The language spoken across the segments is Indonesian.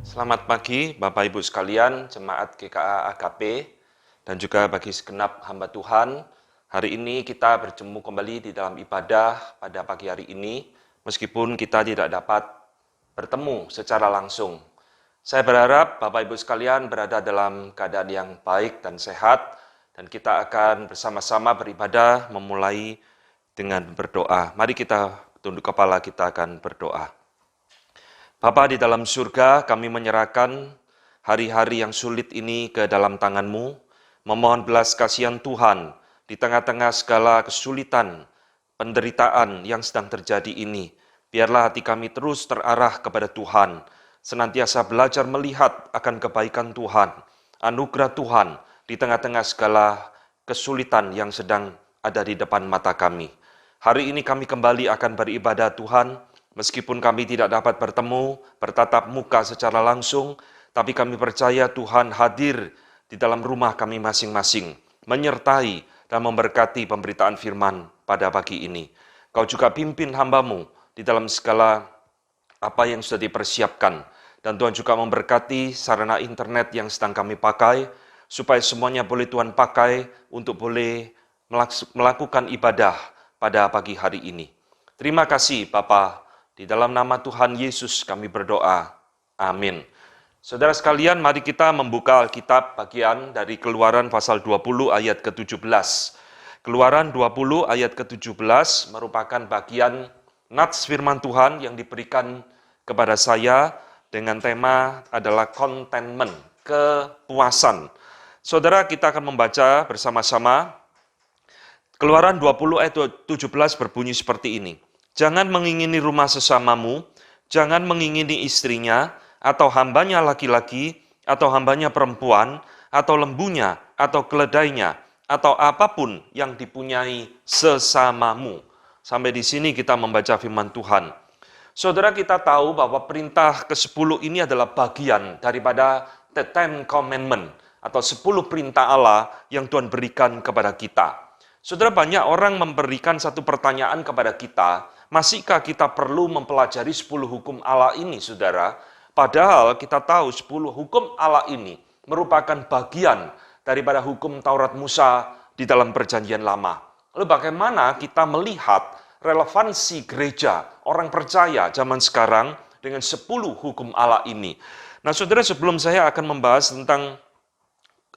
Selamat pagi Bapak Ibu sekalian, Jemaat GKA AKP, dan juga bagi segenap hamba Tuhan. Hari ini kita berjumpa kembali di dalam ibadah pada pagi hari ini, meskipun kita tidak dapat bertemu secara langsung. Saya berharap Bapak Ibu sekalian berada dalam keadaan yang baik dan sehat, dan kita akan bersama-sama beribadah memulai dengan berdoa. Mari kita tunduk kepala, kita akan berdoa. Bapa di dalam surga, kami menyerahkan hari-hari yang sulit ini ke dalam tangan-Mu, memohon belas kasihan Tuhan di tengah-tengah segala kesulitan, penderitaan yang sedang terjadi ini. Biarlah hati kami terus terarah kepada Tuhan, senantiasa belajar melihat akan kebaikan Tuhan, anugerah Tuhan di tengah-tengah segala kesulitan yang sedang ada di depan mata kami. Hari ini kami kembali akan beribadah Tuhan, meskipun kami tidak dapat bertemu, bertatap muka secara langsung, tapi kami percaya Tuhan hadir di dalam rumah kami masing-masing, menyertai dan memberkati pemberitaan firman pada pagi ini. Kau juga pimpin hamba-Mu di dalam segala apa yang sudah dipersiapkan. Dan Tuhan juga memberkati sarana internet yang sedang kami pakai, supaya semuanya boleh Tuhan pakai untuk boleh melakukan ibadah pada pagi hari ini. Terima kasih Bapa. Di dalam nama Tuhan Yesus kami berdoa. Amin. Saudara sekalian, mari kita membuka Alkitab bagian dari Keluaran pasal 20 ayat ke-17. Keluaran 20 ayat ke-17 merupakan bagian nats firman Tuhan yang diberikan kepada saya dengan tema adalah contentment, kepuasan. Saudara, kita akan membaca bersama-sama. Keluaran 20 ayat 17 berbunyi seperti ini. Jangan mengingini rumah sesamamu, jangan mengingini istrinya, atau hambanya laki-laki, atau hambanya perempuan, atau lembunya, atau keledainya, atau apapun yang dipunyai sesamamu. Sampai di sini kita membaca firman Tuhan. Saudara, kita tahu bahwa perintah ke-10 ini adalah bagian daripada the Ten Commandment, atau 10 perintah Allah yang Tuhan berikan kepada kita. Saudara, banyak orang memberikan satu pertanyaan kepada kita, masihkah kita perlu mempelajari 10 hukum Allah ini, saudara? Padahal kita tahu 10 hukum Allah ini merupakan bagian daripada hukum Taurat Musa di dalam perjanjian lama. Lalu bagaimana kita melihat relevansi gereja, orang percaya zaman sekarang dengan 10 hukum Allah ini? Nah, saudara, sebelum saya akan membahas tentang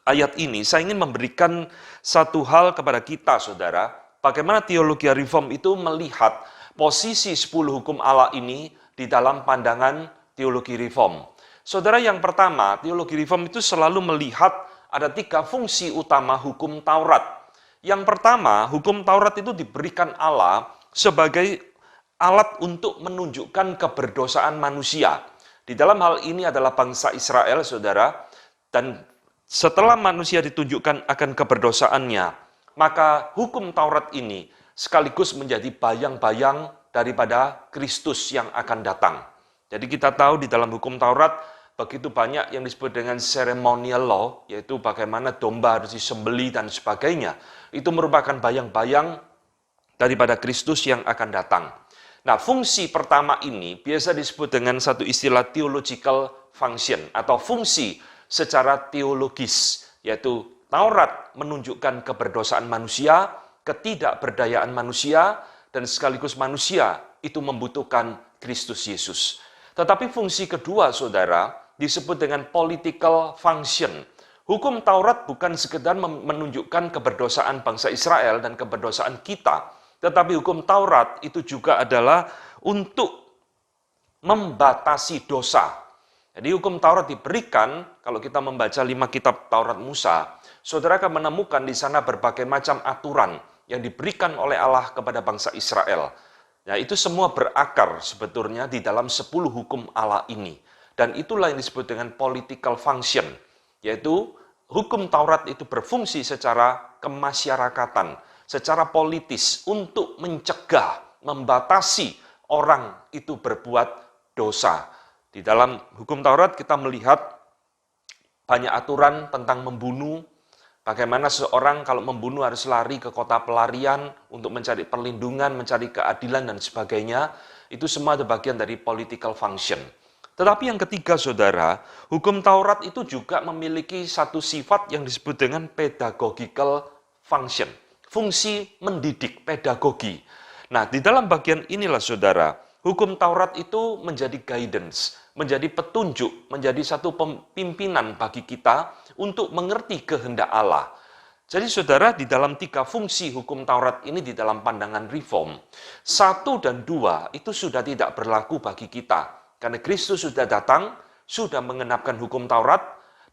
ayat ini, saya ingin memberikan satu hal kepada kita, saudara. Bagaimana teologi reform itu melihat posisi 10 hukum Allah ini di dalam pandangan teologi reform. Saudara, yang pertama, teologi reform itu selalu melihat ada 3 fungsi utama hukum Taurat. Yang pertama, hukum Taurat itu diberikan Allah sebagai alat untuk menunjukkan keberdosaan manusia. Di dalam hal ini adalah bangsa Israel, saudara, dan setelah manusia ditunjukkan akan keberdosaannya, maka hukum Taurat ini sekaligus menjadi bayang-bayang daripada Kristus yang akan datang. Jadi kita tahu di dalam hukum Taurat begitu banyak yang disebut dengan ceremonial law, yaitu bagaimana domba harus disembelih dan sebagainya. Itu merupakan bayang-bayang daripada Kristus yang akan datang. Nah, fungsi pertama ini biasa disebut dengan satu istilah theological function atau fungsi secara teologis, yaitu Taurat menunjukkan keberdosaan manusia, ketidakberdayaan manusia, dan sekaligus manusia itu membutuhkan Kristus Yesus. Tetapi fungsi kedua, saudara, disebut dengan political function. Hukum Taurat bukan sekedar menunjukkan keberdosaan bangsa Israel dan keberdosaan kita, tetapi hukum Taurat itu juga adalah untuk membatasi dosa. Jadi hukum Taurat diberikan, kalau kita membaca 5 kitab Taurat Musa, saudara akan menemukan di sana berbagai macam aturan yang diberikan oleh Allah kepada bangsa Israel. Nah, itu semua berakar sebetulnya di dalam 10 hukum Allah ini. Dan itulah yang disebut dengan political function, yaitu hukum Taurat itu berfungsi secara kemasyarakatan, secara politis untuk mencegah, membatasi orang itu berbuat dosa. Di dalam hukum Taurat kita melihat banyak aturan tentang membunuh, bagaimana seorang kalau membunuh harus lari ke kota pelarian untuk mencari perlindungan, mencari keadilan dan sebagainya. Itu semua ada bagian dari political function. Tetapi yang ketiga, saudara, hukum Taurat itu juga memiliki satu sifat yang disebut dengan pedagogical function. Fungsi mendidik, pedagogi. Nah, di dalam bagian inilah, saudara, hukum Taurat itu menjadi guidance, menjadi petunjuk, menjadi satu pimpinan bagi kita untuk mengerti kehendak Allah. Jadi saudara, di dalam 3 fungsi hukum Taurat ini di dalam pandangan reform, 1 dan 2 itu sudah tidak berlaku bagi kita. Karena Kristus sudah datang, sudah mengenapkan hukum Taurat,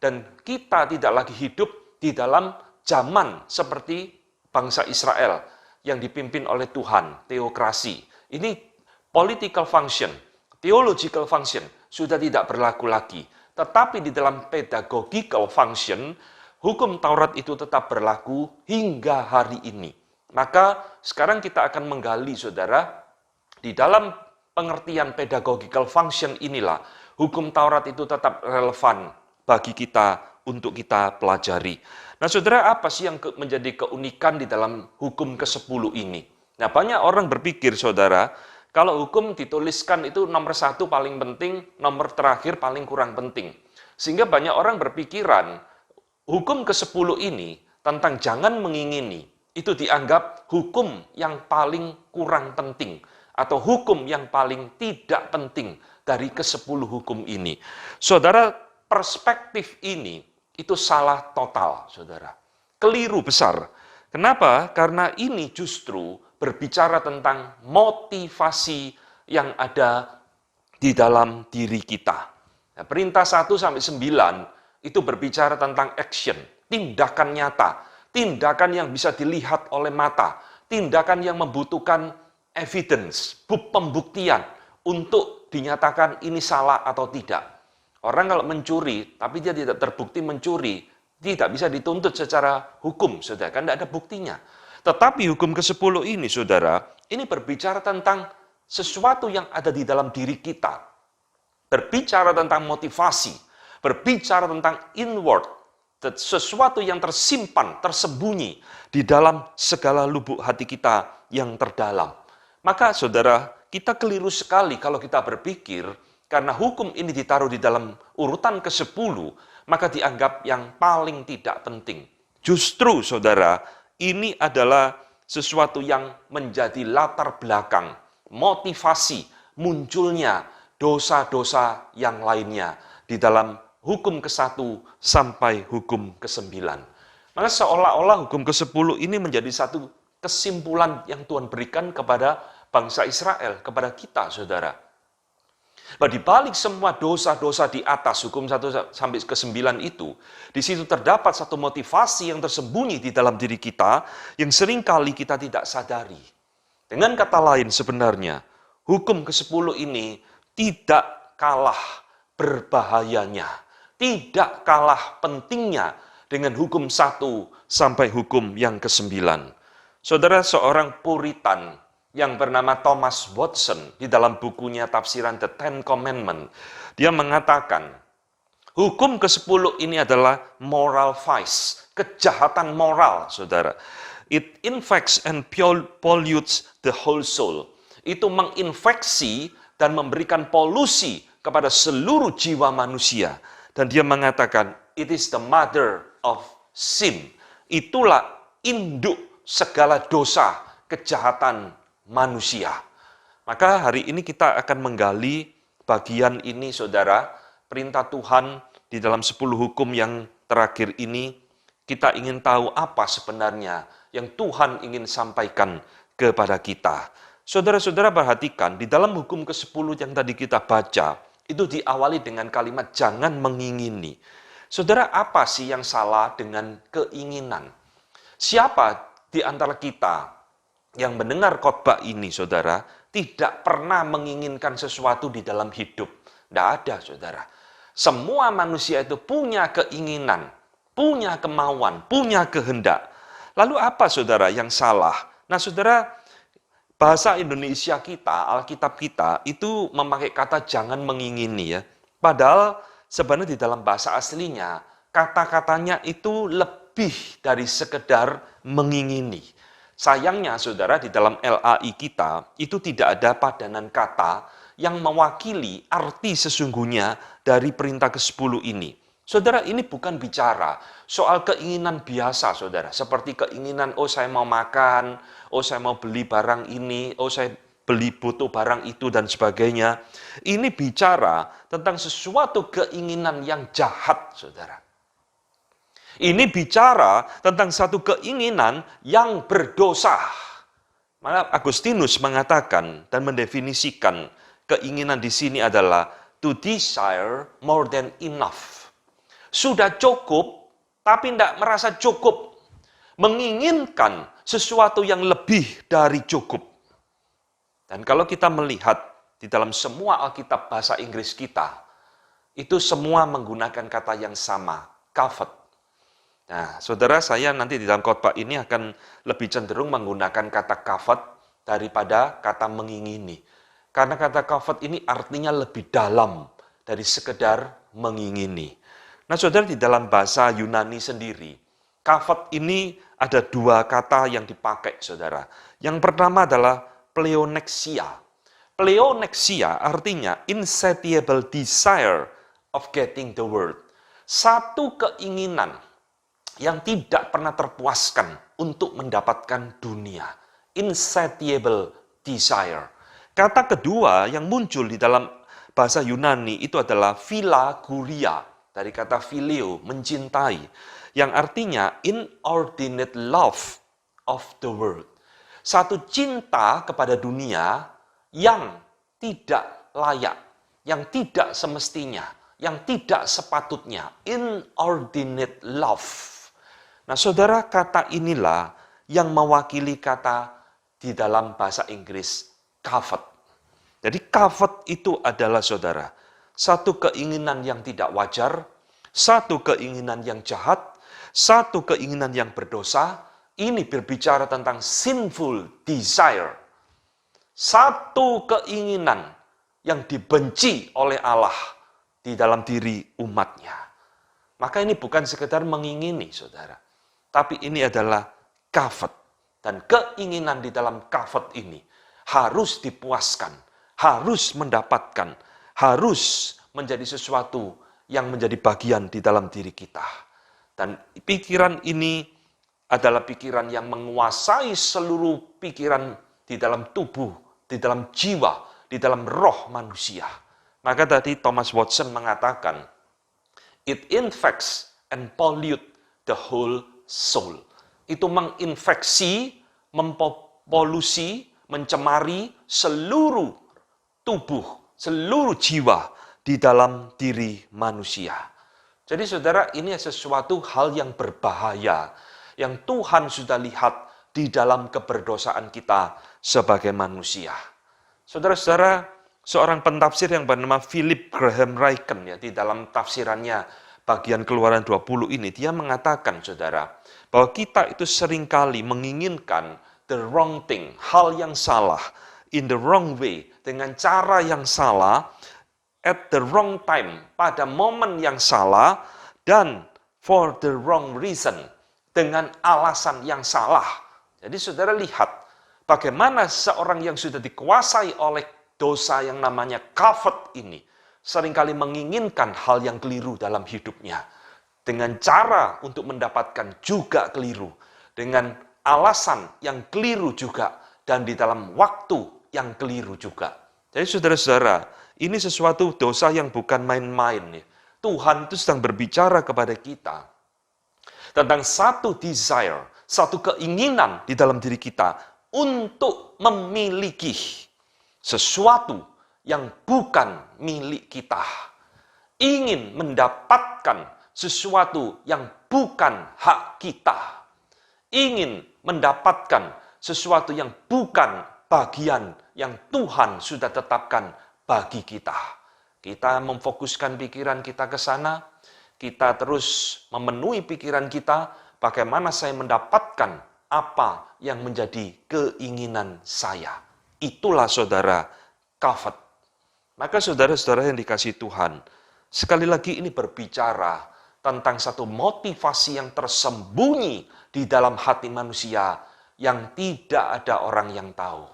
dan kita tidak lagi hidup di dalam zaman seperti bangsa Israel yang dipimpin oleh Tuhan, teokrasi. Ini political function, theological function, sudah tidak berlaku lagi. Tetapi di dalam pedagogical function, hukum Taurat itu tetap berlaku hingga hari ini. Maka sekarang kita akan menggali, saudara, di dalam pengertian pedagogical function inilah, hukum Taurat itu tetap relevan bagi kita untuk kita pelajari. Nah, saudara, apa sih yang menjadi keunikan di dalam hukum ke-10 ini? Nah, banyak orang berpikir, saudara, kalau hukum dituliskan itu nomor 1 paling penting, nomor terakhir paling kurang penting. Sehingga banyak orang berpikiran, hukum ke-10 ini tentang jangan mengingini, itu dianggap hukum yang paling kurang penting, atau hukum yang paling tidak penting dari ke-10 hukum ini. Saudara, perspektif ini itu salah total, saudara. Keliru besar. Kenapa? Karena ini justru berbicara tentang motivasi yang ada di dalam diri kita. Nah, perintah 1-9 itu berbicara tentang action, tindakan nyata, tindakan yang bisa dilihat oleh mata, tindakan yang membutuhkan evidence, pembuktian untuk dinyatakan ini salah atau tidak. Orang kalau mencuri, tapi dia tidak terbukti mencuri, tidak bisa dituntut secara hukum, saudara, kan tidak ada buktinya. Tetapi hukum ke-10 ini, saudara, ini berbicara tentang sesuatu yang ada di dalam diri kita. Berbicara tentang motivasi, berbicara tentang inward, sesuatu yang tersimpan, tersembunyi di dalam segala lubuk hati kita yang terdalam. Maka saudara, kita keliru sekali kalau kita berpikir karena hukum ini ditaruh di dalam urutan ke-10, maka dianggap yang paling tidak penting. Justru saudara, ini adalah sesuatu yang menjadi latar belakang, motivasi munculnya dosa-dosa yang lainnya di dalam hukum ke-1 sampai hukum ke-9. Maka seolah-olah hukum ke-10 ini menjadi satu kesimpulan yang Tuhan berikan kepada bangsa Israel, kepada kita, saudara. Nah, di balik semua dosa-dosa di atas hukum 1 sampai ke-9 itu, di situ terdapat satu motivasi yang tersembunyi di dalam diri kita yang seringkali kita tidak sadari. Dengan kata lain sebenarnya, hukum ke-10 ini tidak kalah berbahayanya, tidak kalah pentingnya dengan hukum 1 sampai hukum yang ke-9. Saudara, seorang Puritan yang bernama Thomas Watson di dalam bukunya tafsiran The Ten Commandments, dia mengatakan, hukum ke-10 ini adalah moral vice, kejahatan moral, saudara. It infects and pollutes the whole soul. Itu menginfeksi dan memberikan polusi kepada seluruh jiwa manusia. Dan dia mengatakan, it is the mother of sin. Itulah induk segala dosa, kejahatan manusia. Maka hari ini kita akan menggali bagian ini, saudara, perintah Tuhan di dalam 10 hukum yang terakhir ini. Kita ingin tahu apa sebenarnya yang Tuhan ingin sampaikan kepada kita. Saudara-saudara, perhatikan, di dalam hukum ke-10 yang tadi kita baca, itu diawali dengan kalimat jangan mengingini. Saudara, apa sih yang salah dengan keinginan? Siapa di antara kita yang mendengar khotbah ini, saudara, tidak pernah menginginkan sesuatu di dalam hidup? Tidak ada, saudara. Semua manusia itu punya keinginan, punya kemauan, punya kehendak. Lalu apa, saudara, yang salah? Nah, saudara, bahasa Indonesia kita, Alkitab kita, itu memakai kata jangan mengingini ya. Padahal sebenarnya di dalam bahasa aslinya, kata-katanya itu lebih dari sekedar mengingini. Sayangnya, saudara, di dalam LAI kita, itu tidak ada padanan kata yang mewakili arti sesungguhnya dari perintah ke-10 ini. Saudara, ini bukan bicara soal keinginan biasa, saudara. Seperti keinginan, oh saya mau makan, oh saya mau beli barang ini, oh saya beli butuh barang itu, dan sebagainya. Ini bicara tentang sesuatu keinginan yang jahat, saudara. Ini bicara tentang satu keinginan yang berdosa. Maka Agustinus mengatakan dan mendefinisikan keinginan di sini adalah to desire more than enough. Sudah cukup, tapi tidak merasa cukup. Menginginkan sesuatu yang lebih dari cukup. Dan kalau kita melihat di dalam semua Alkitab bahasa Inggris kita, itu semua menggunakan kata yang sama, covet. Nah, saudara, saya nanti di dalam khotbah ini akan lebih cenderung menggunakan kata covet daripada kata mengingini. Karena kata covet ini artinya lebih dalam dari sekedar mengingini. Nah, saudara, di dalam bahasa Yunani sendiri, covet ini ada dua kata yang dipakai, saudara. Yang pertama adalah pleonexia. Pleonexia artinya insatiable desire of getting the word. Satu keinginan yang tidak pernah terpuaskan untuk mendapatkan dunia. Insatiable desire. Kata kedua yang muncul di dalam bahasa Yunani itu adalah philaguria. Dari kata phileo, mencintai. Yang artinya inordinate love of the world. Satu cinta kepada dunia yang tidak layak, yang tidak semestinya, yang tidak sepatutnya. Inordinate love. Nah, saudara, kata inilah yang mewakili kata di dalam bahasa Inggris, covet. Jadi, covet itu adalah, saudara, satu keinginan yang tidak wajar, satu keinginan yang jahat, satu keinginan yang berdosa. Ini berbicara tentang sinful desire. Satu keinginan yang dibenci oleh Allah di dalam diri umatnya. Maka ini bukan sekedar mengingini, saudara. Tapi ini adalah covet. Dan keinginan di dalam covet ini harus dipuaskan, harus mendapatkan, harus menjadi sesuatu yang menjadi bagian di dalam diri kita. Dan pikiran ini adalah pikiran yang menguasai seluruh pikiran di dalam tubuh, di dalam jiwa, di dalam roh manusia. Maka tadi Thomas Watson mengatakan, it infects and pollute the whole soul. Itu menginfeksi, mempolusi, mencemari seluruh tubuh, seluruh jiwa di dalam diri manusia. Jadi saudara, ini sesuatu hal yang berbahaya, yang Tuhan sudah lihat di dalam keberdosaan kita sebagai manusia. Saudara-saudara, seorang pentafsir yang bernama Philip Graham Ryken, ya, di dalam tafsirannya bagian Keluaran 20 ini, dia mengatakan, saudara, bahwa kita itu seringkali menginginkan the wrong thing, hal yang salah, in the wrong way, dengan cara yang salah, at the wrong time, pada momen yang salah, dan for the wrong reason, dengan alasan yang salah. Jadi saudara lihat, bagaimana seorang yang sudah dikuasai oleh dosa yang namanya covet ini, seringkali menginginkan hal yang keliru dalam hidupnya. Dengan cara untuk mendapatkan juga keliru. Dengan alasan yang keliru juga. Dan di dalam waktu yang keliru juga. Jadi saudara-saudara, ini sesuatu dosa yang bukan main-main. Tuhan itu sedang berbicara kepada kita tentang satu desire, satu keinginan di dalam diri kita untuk memiliki sesuatu yang bukan milik kita. Ingin mendapatkan sesuatu yang bukan hak kita. Ingin mendapatkan sesuatu yang bukan bagian yang Tuhan sudah tetapkan bagi kita. Kita memfokuskan pikiran kita ke sana, kita terus memenuhi pikiran kita, bagaimana saya mendapatkan apa yang menjadi keinginan saya. Itulah saudara, covet. Maka saudara-saudara yang dikasihi Tuhan, sekali lagi ini berbicara tentang satu motivasi yang tersembunyi di dalam hati manusia yang tidak ada orang yang tahu.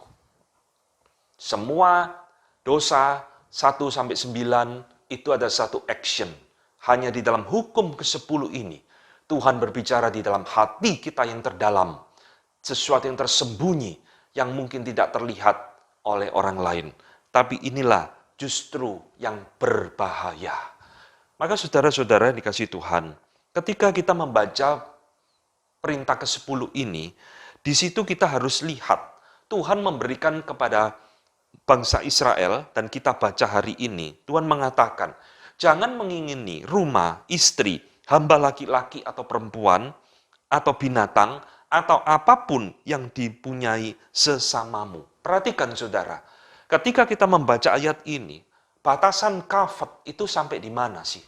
Semua Dosa 1-9 itu ada satu action. Hanya di dalam hukum ke-10 ini, Tuhan berbicara di dalam hati kita yang terdalam. Sesuatu yang tersembunyi, yang mungkin tidak terlihat oleh orang lain. Tapi inilah justru yang berbahaya. Maka saudara-saudara yang dikasihi Tuhan, ketika kita membaca perintah ke-10 ini, di situ kita harus lihat Tuhan memberikan kepada bangsa Israel, dan kita baca hari ini, Tuhan mengatakan, jangan mengingini rumah, istri, hamba laki-laki atau perempuan, atau binatang, atau apapun yang dipunyai sesamamu. Perhatikan saudara, ketika kita membaca ayat ini, batasan kafat itu sampai di mana sih?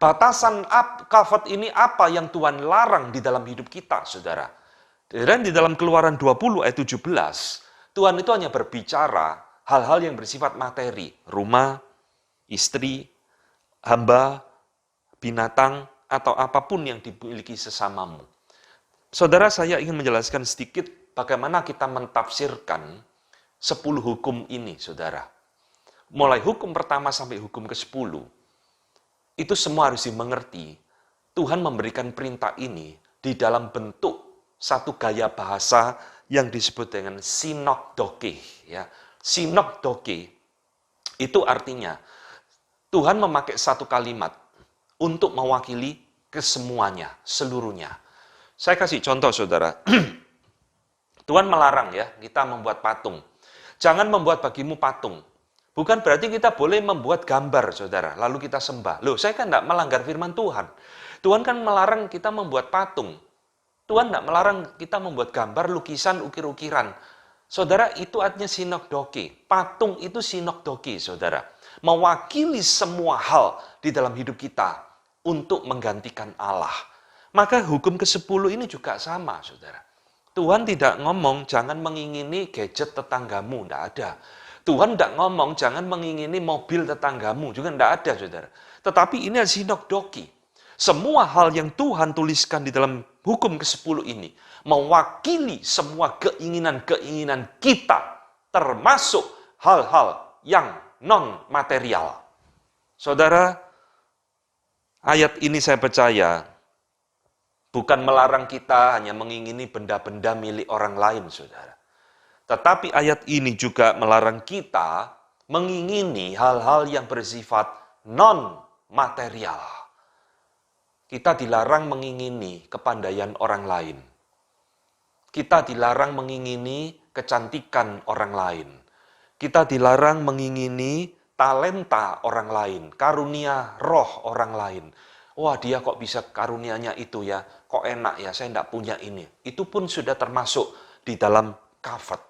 Batasan kafat ini apa yang Tuhan larang di dalam hidup kita, saudara? Dan di dalam Keluaran 20 ayat 17, Tuhan itu hanya berbicara hal-hal yang bersifat materi. Rumah, istri, hamba, binatang, atau apapun yang dimiliki sesamamu. Saudara, saya ingin menjelaskan sedikit bagaimana kita mentafsirkan 10 hukum ini, saudara. Mulai hukum pertama sampai hukum ke-10, itu semua harus dimengerti. Tuhan memberikan perintah ini di dalam bentuk satu gaya bahasa yang disebut dengan sinokdoke. Ya. Sinokdoke itu artinya Tuhan memakai satu kalimat untuk mewakili kesemuanya, seluruhnya. Saya kasih contoh, saudara. Tuhan melarang ya kita membuat patung. Jangan membuat bagimu patung. Bukan berarti kita boleh membuat gambar, saudara, lalu kita sembah. Loh, saya kan tidak melanggar firman Tuhan. Tuhan kan melarang kita membuat patung. Tuhan tidak melarang kita membuat gambar, lukisan, ukir-ukiran. Saudara, itu artinya sinokdoke. Patung itu sinokdoke, saudara. Mewakili semua hal di dalam hidup kita untuk menggantikan Allah. Maka hukum ke-10 ini juga sama, saudara. Tuhan tidak ngomong, jangan mengingini gadget tetanggamu. Tidak ada. Tuhan tidak ngomong, jangan mengingini mobil tetanggamu. Juga tidak ada, saudara. Tetapi ini adalah sinokdoki. Semua hal yang Tuhan tuliskan di dalam hukum ke-10 ini mewakili semua keinginan-keinginan kita, termasuk hal-hal yang non-material. Saudara, ayat ini saya percaya bukan melarang kita hanya mengingini benda-benda milik orang lain, saudara. Tetapi ayat ini juga melarang kita mengingini hal-hal yang bersifat non-material. Kita dilarang mengingini kepandaian orang lain. Kita dilarang mengingini kecantikan orang lain. Kita dilarang mengingini talenta orang lain, karunia roh orang lain. Wah, dia kok bisa karunianya itu ya, kok enak ya, saya tidak punya ini. Itu pun sudah termasuk di dalam kafat.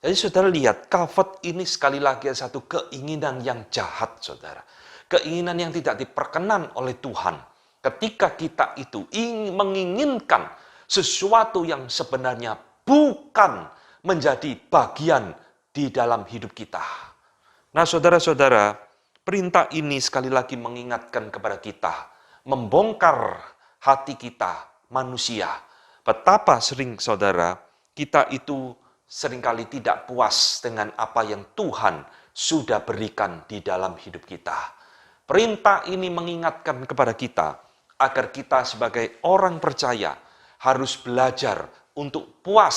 Jadi saudara lihat, kafat ini sekali lagi satu keinginan yang jahat, saudara. Keinginan yang tidak diperkenan oleh Tuhan. Ketika kita itu menginginkan sesuatu yang sebenarnya bukan menjadi bagian di dalam hidup kita. Nah, saudara-saudara, perintah ini sekali lagi mengingatkan kepada kita, membongkar hati kita, manusia. Betapa sering, saudara, kita itu seringkali tidak puas dengan apa yang Tuhan sudah berikan di dalam hidup kita. Perintah ini mengingatkan kepada kita, agar kita sebagai orang percaya harus belajar untuk puas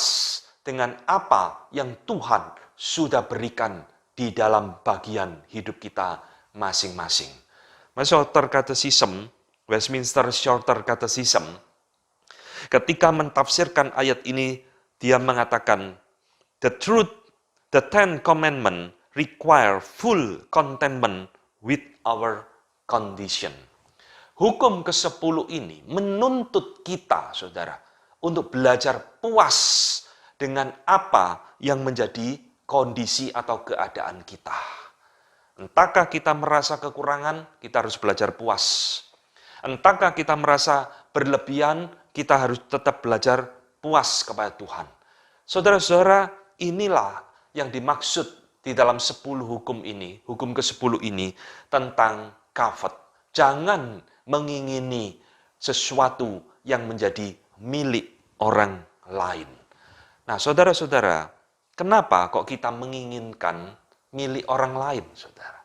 dengan apa yang Tuhan sudah berikan di dalam bagian hidup kita masing-masing. Shorter Catechism, Westminster Shorter Catechism, ketika mentafsirkan ayat ini, dia mengatakan, the truth, the Ten Commandments require full contentment with our condition. Hukum ke-10 ini menuntut kita, saudara, untuk belajar puas dengan apa yang menjadi kondisi atau keadaan kita. Entahkah kita merasa kekurangan, kita harus belajar puas. Entahkah kita merasa berlebihan, kita harus tetap belajar puas kepada Tuhan. Saudara-saudara, inilah yang dimaksud di dalam 10 hukum ini, hukum ke-10 ini, tentang kafat. Jangan mengingini sesuatu yang menjadi milik orang lain. Nah, saudara-saudara, kenapa kok kita menginginkan milik orang lain, saudara.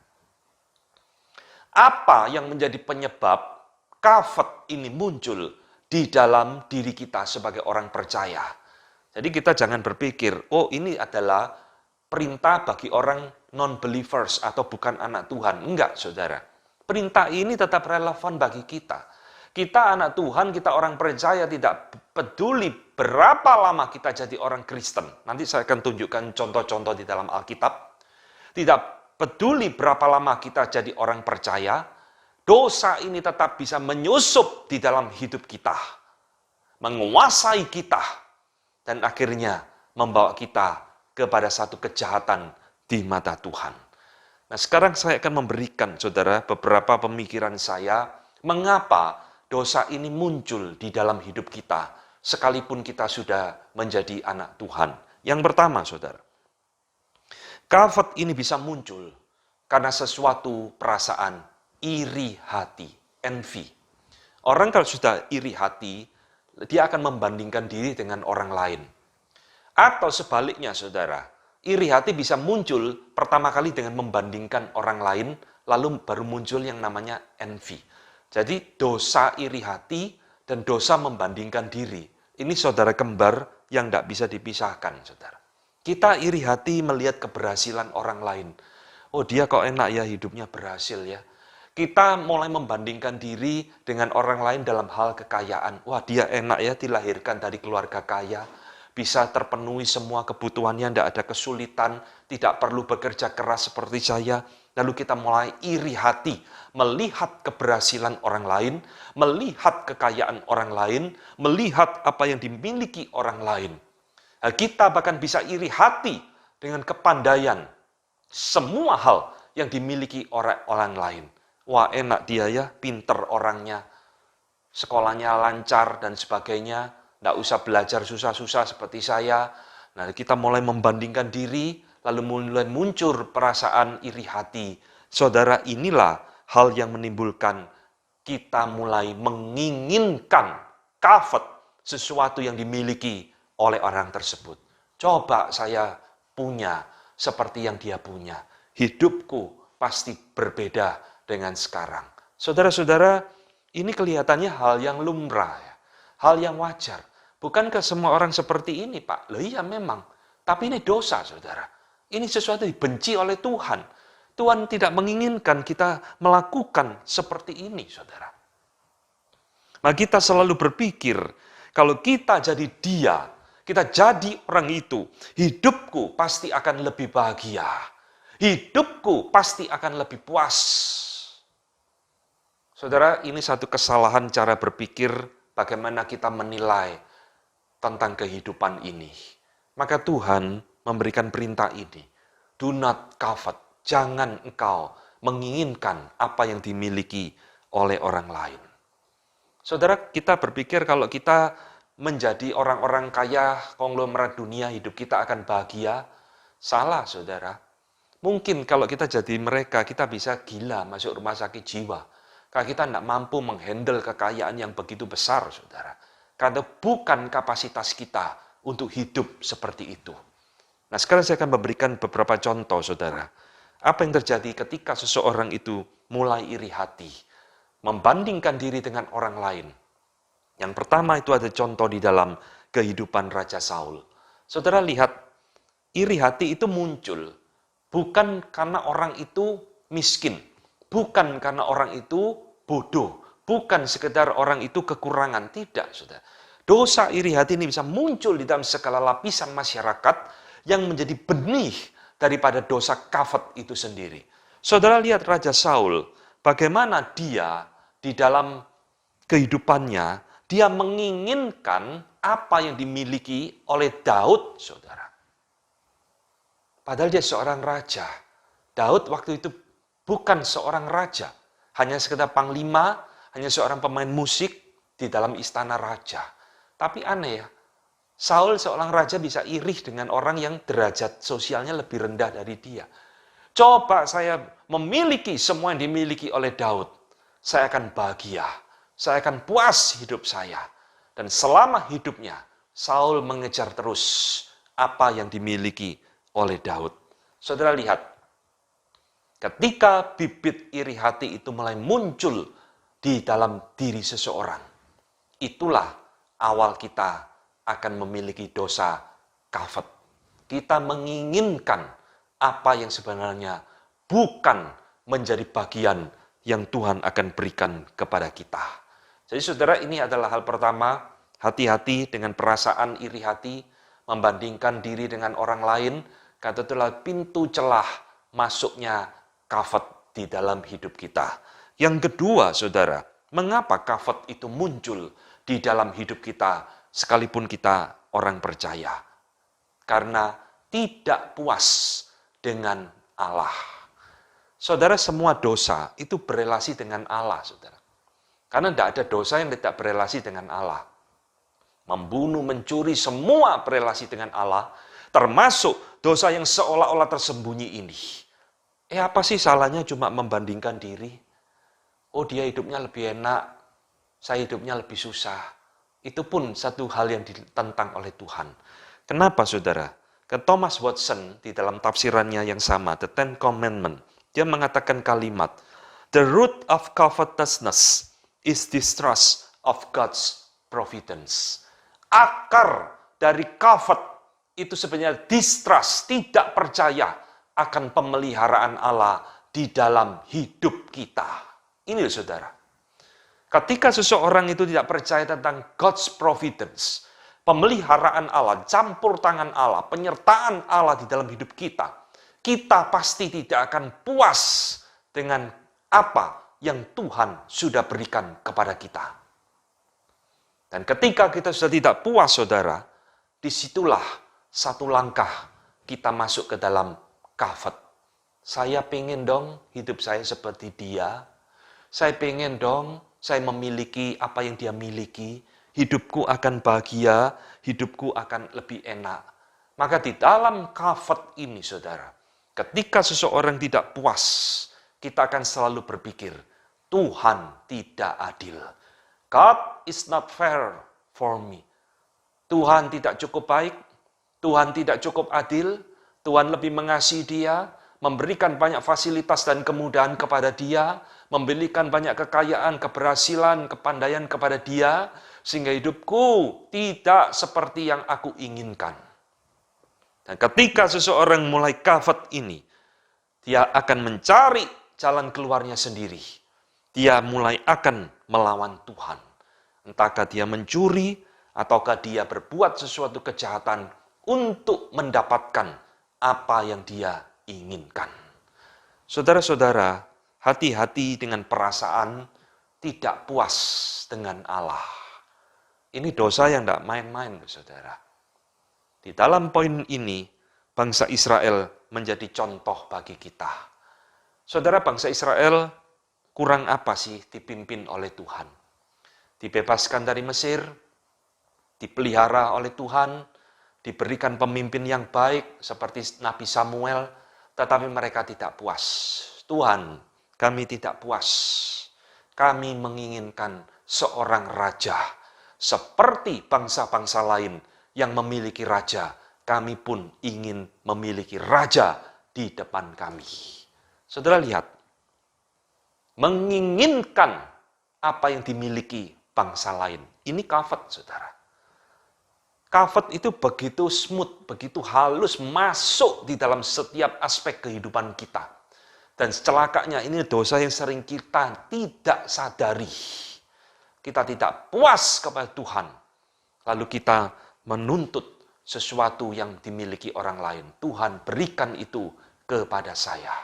Apa yang menjadi penyebab kafat ini muncul di dalam diri kita sebagai orang percaya? Jadi kita jangan berpikir, oh ini adalah perintah bagi orang non-believers atau bukan anak Tuhan. Enggak, saudara. Perintah ini tetap relevan bagi kita. Kita anak Tuhan, kita orang percaya, tidak peduli berapa lama kita jadi orang Kristen. Nanti saya akan tunjukkan contoh-contoh di dalam Alkitab. Tidak peduli berapa lama kita jadi orang percaya, dosa ini tetap bisa menyusup di dalam hidup kita, menguasai kita, dan akhirnya membawa kita kepada satu kejahatan di mata Tuhan. Nah, sekarang saya akan memberikan, saudara, beberapa pemikiran saya, mengapa dosa ini muncul di dalam hidup kita, sekalipun kita sudah menjadi anak Tuhan. Yang pertama, saudara, kafat ini bisa muncul karena sesuatu perasaan iri hati, envy. Orang kalau sudah iri hati, dia akan membandingkan diri dengan orang lain. Atau sebaliknya, saudara, iri hati bisa muncul pertama kali dengan membandingkan orang lain, lalu baru muncul yang namanya envy. Jadi dosa iri hati dan dosa membandingkan diri. Ini saudara kembar yang tidak bisa dipisahkan, saudara. Kita iri hati melihat keberhasilan orang lain. Oh, dia kok enak ya hidupnya berhasil ya. Kita mulai membandingkan diri dengan orang lain dalam hal kekayaan. Wah, dia enak ya dilahirkan dari keluarga kaya. Bisa terpenuhi semua kebutuhannya, tidak ada kesulitan, tidak perlu bekerja keras seperti saya. Lalu kita mulai iri hati, melihat keberhasilan orang lain, melihat kekayaan orang lain, melihat apa yang dimiliki orang lain. Nah, kita bahkan bisa iri hati dengan kepandaian semua hal yang dimiliki orang lain. Wah, enak dia ya, pinter orangnya, sekolahnya lancar dan sebagainya, tidak usah belajar susah-susah seperti saya. Nah, kita mulai membandingkan diri, lalu mulai muncul perasaan iri hati. Saudara, inilah hal yang menimbulkan kita mulai menginginkan kafat, sesuatu yang dimiliki oleh orang tersebut. Coba saya punya seperti yang dia punya. Hidupku pasti berbeda dengan sekarang. Saudara-saudara, ini kelihatannya hal yang lumrah, ya. Hal yang wajar. Bukankah semua orang seperti ini, Pak? Loh iya memang. Tapi ini dosa, saudara. Ini sesuatu dibenci oleh Tuhan. Tuhan tidak menginginkan kita melakukan seperti ini, saudara. Nah, kita selalu berpikir, kalau kita jadi dia, kita jadi orang itu, hidupku pasti akan lebih bahagia. Hidupku pasti akan lebih puas. Saudara, ini satu kesalahan cara berpikir bagaimana kita menilai tentang kehidupan ini. Maka Tuhan memberikan perintah ini. Do not covet. Jangan engkau menginginkan apa yang dimiliki oleh orang lain. Saudara, kita berpikir kalau kita menjadi orang-orang kaya konglomerat dunia, hidup kita akan bahagia. Salah, saudara. Mungkin kalau kita jadi mereka, kita bisa gila masuk rumah sakit jiwa. Karena kita tidak mampu menghandle kekayaan yang begitu besar, saudara. Karena bukan kapasitas kita untuk hidup seperti itu. Nah, sekarang saya akan memberikan beberapa contoh, saudara. Apa yang terjadi ketika seseorang itu mulai iri hati, membandingkan diri dengan orang lain. Yang pertama itu ada contoh di dalam kehidupan Raja Saul. Saudara lihat, iri hati itu muncul bukan karena orang itu miskin, bukan karena orang itu bodoh, bukan sekedar orang itu kekurangan, tidak, saudara. Dosa iri hati ini bisa muncul di dalam segala lapisan masyarakat yang menjadi benih daripada dosa kafat itu sendiri. Saudara lihat Raja Saul, bagaimana dia di dalam kehidupannya, dia menginginkan apa yang dimiliki oleh Daud, saudara. Padahal dia seorang raja. Daud waktu itu bukan seorang raja, hanya sekedar panglima, hanya seorang pemain musik di dalam istana raja. Tapi aneh ya, Saul seorang raja bisa iri dengan orang yang derajat sosialnya lebih rendah dari dia. Coba saya memiliki semua yang dimiliki oleh Daud, saya akan bahagia, saya akan puas hidup saya. Dan selama hidupnya, Saul mengejar terus apa yang dimiliki oleh Daud. Saudara lihat, Ketika bibit iri hati itu mulai muncul di dalam diri seseorang, itulah awal kita akan memiliki dosa kafat. Kita menginginkan apa yang sebenarnya bukan menjadi bagian yang Tuhan akan berikan kepada kita. Jadi saudara, ini adalah hal pertama, hati-hati dengan perasaan iri hati, membandingkan diri dengan orang lain, karena itulah pintu celah masuknya kafat di dalam hidup kita. Yang kedua, saudara, mengapa kafat itu muncul di dalam hidup kita, sekalipun kita orang percaya? Karena tidak puas dengan Allah. Saudara, semua dosa itu berelasi dengan Allah, saudara. Karena tidak ada dosa yang tidak berelasi dengan Allah. Membunuh, mencuri, semua berelasi dengan Allah, termasuk dosa yang seolah-olah tersembunyi ini. Apa sih salahnya cuma membandingkan diri? Oh, dia hidupnya lebih enak, saya hidupnya lebih susah. Itu pun satu hal yang ditentang oleh Tuhan. Kenapa, saudara? Ke Thomas Watson di dalam tafsirannya yang sama, The Ten Commandments, dia mengatakan kalimat, "The root of covetousness is distrust of God's providence." Akar dari kafat itu sebenarnya distrust, tidak percaya akan pemeliharaan Allah di dalam hidup kita. Ini saudara. Ketika seseorang itu tidak percaya tentang God's providence, pemeliharaan Allah, campur tangan Allah, penyertaan Allah di dalam hidup kita, kita pasti tidak akan puas dengan apa yang Tuhan sudah berikan kepada kita. Dan ketika kita sudah tidak puas, saudara, disitulah satu langkah kita masuk ke dalam kafat. Saya pengen dong hidup saya seperti dia. Saya pengen dong saya memiliki apa yang dia miliki. Hidupku akan bahagia, hidupku akan lebih enak. Maka di dalam kafat ini, saudara, ketika seseorang tidak puas, kita akan selalu berpikir, Tuhan tidak adil. God is not fair for me. Tuhan tidak cukup baik, Tuhan tidak cukup adil, Tuhan lebih mengasihi dia, memberikan banyak fasilitas dan kemudahan kepada dia, memberikan banyak kekayaan, keberhasilan, kepandaian kepada dia, sehingga hidupku tidak seperti yang aku inginkan. Dan ketika seseorang mulai kafat ini, dia akan mencari jalan keluarnya sendiri. Dia mulai akan melawan Tuhan. Entahkah dia mencuri, ataukah dia berbuat sesuatu kejahatan untuk mendapatkan apa yang dia inginkan. Saudara-saudara, hati-hati dengan perasaan tidak puas dengan Allah. Ini dosa yang tidak main-main, saudara. Di dalam poin ini, bangsa Israel menjadi contoh bagi kita. Saudara, bangsa Israel kurang apa sih dipimpin oleh Tuhan? Dibebaskan dari Mesir, dipelihara oleh Tuhan, diberikan pemimpin yang baik seperti Nabi Samuel, tetapi mereka tidak puas. Tuhan, kami tidak puas. Kami menginginkan seorang raja. Seperti bangsa-bangsa lain yang memiliki raja, kami pun ingin memiliki raja di depan kami. Saudara lihat, menginginkan apa yang dimiliki bangsa lain. Ini kafat, saudara. Kafat itu begitu smooth, begitu halus, masuk di dalam setiap aspek kehidupan kita. Dan celakanya ini dosa yang sering kita tidak sadari. Kita tidak puas kepada Tuhan. Lalu kita menuntut sesuatu yang dimiliki orang lain. Tuhan, berikan itu kepada saya.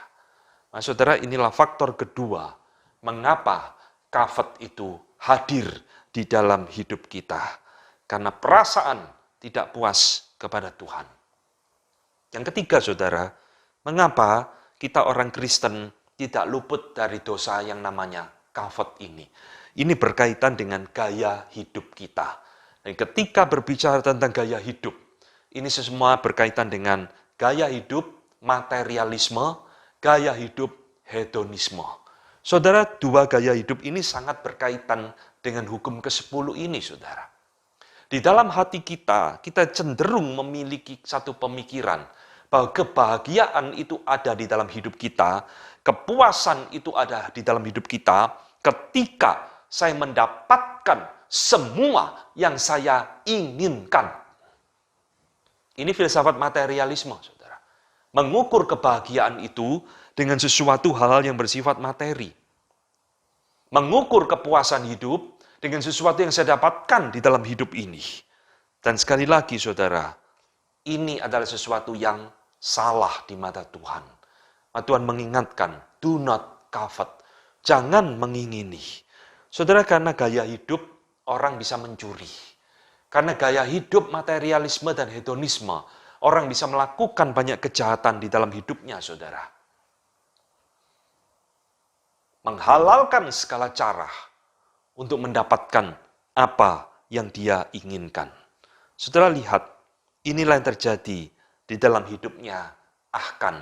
Nah, saudara, inilah faktor kedua. Mengapa kafat itu hadir di dalam hidup kita. Karena perasaan tidak puas kepada Tuhan. Yang ketiga, saudara, mengapa kita orang Kristen tidak luput dari dosa yang namanya kafat ini. Ini berkaitan dengan gaya hidup kita. Dan ketika berbicara tentang gaya hidup, ini semua berkaitan dengan gaya hidup materialisme, gaya hidup hedonisme. Saudara, dua gaya hidup ini sangat berkaitan dengan hukum ke-10 ini, saudara. Di dalam hati kita cenderung memiliki satu pemikiran bahwa kebahagiaan itu ada di dalam hidup kita Kepuasan itu ada di dalam hidup kita ketika saya mendapatkan semua yang saya inginkan. Ini filsafat materialisme, saudara. Mengukur kebahagiaan itu dengan sesuatu hal yang bersifat materi. Mengukur kepuasan hidup dengan sesuatu yang saya dapatkan di dalam hidup ini. Dan sekali lagi, saudara, ini adalah sesuatu yang salah di mata Tuhan. Tuhan mengingatkan, do not covet. Jangan mengingini. Saudara, karena gaya hidup orang bisa mencuri. Karena gaya hidup materialisme dan hedonisme, orang bisa melakukan banyak kejahatan di dalam hidupnya, saudara. Menghalalkan segala cara untuk mendapatkan apa yang dia inginkan. Saudara lihat, inilah yang terjadi di dalam hidupnya Ahkan.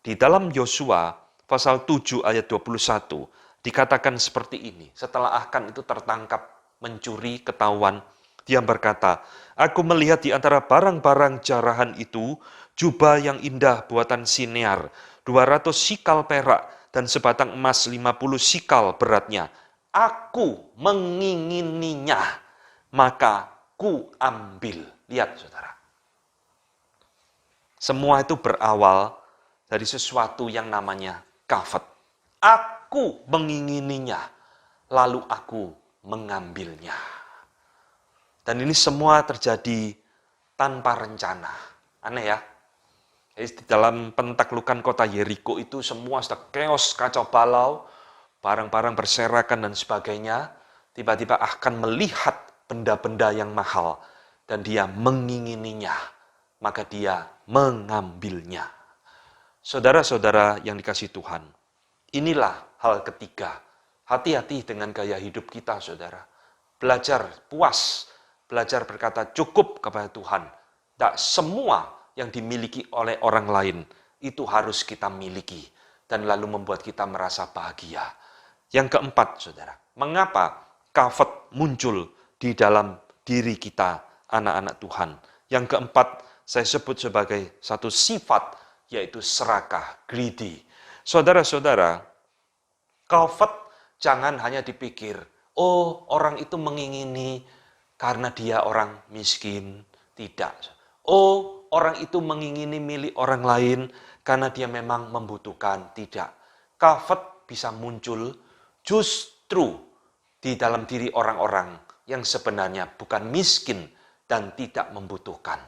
Di dalam Yosua pasal 7 ayat 21 dikatakan seperti ini. Setelah Ahkan itu tertangkap mencuri, ketahuan, dia berkata, aku melihat di antara barang-barang jarahan itu jubah yang indah buatan Sinear, 200 sikal perak dan sebatang emas 50 sikal beratnya. Aku mengingininya, maka ku ambil. Lihat, saudara. Semua itu berawal dari sesuatu yang namanya covet. Aku mengingininya, lalu aku mengambilnya. Dan ini semua terjadi tanpa rencana. Aneh ya? Jadi di dalam pentaklukan kota Yeriko itu semua sudah chaos, kacau balau, barang-barang berserakan dan sebagainya. Tiba-tiba akan melihat benda-benda yang mahal dan dia mengingininya, maka dia mengambilnya. Saudara-saudara yang dikasihi Tuhan, inilah hal ketiga. Hati-hati dengan gaya hidup kita, saudara. Belajar puas, belajar berkata cukup kepada Tuhan. Tak semua yang dimiliki oleh orang lain itu harus kita miliki dan lalu membuat kita merasa bahagia. Yang keempat, saudara, mengapa covet muncul di dalam diri kita, anak-anak Tuhan? Yang keempat, saya sebut sebagai satu sifat, yaitu serakah, greedy. Saudara-saudara, covet jangan hanya dipikir, oh orang itu mengingini karena dia orang miskin. Tidak. Oh, orang itu mengingini milik orang lain karena dia memang membutuhkan. Tidak. Covet bisa muncul justru di dalam diri orang-orang yang sebenarnya bukan miskin dan tidak membutuhkan.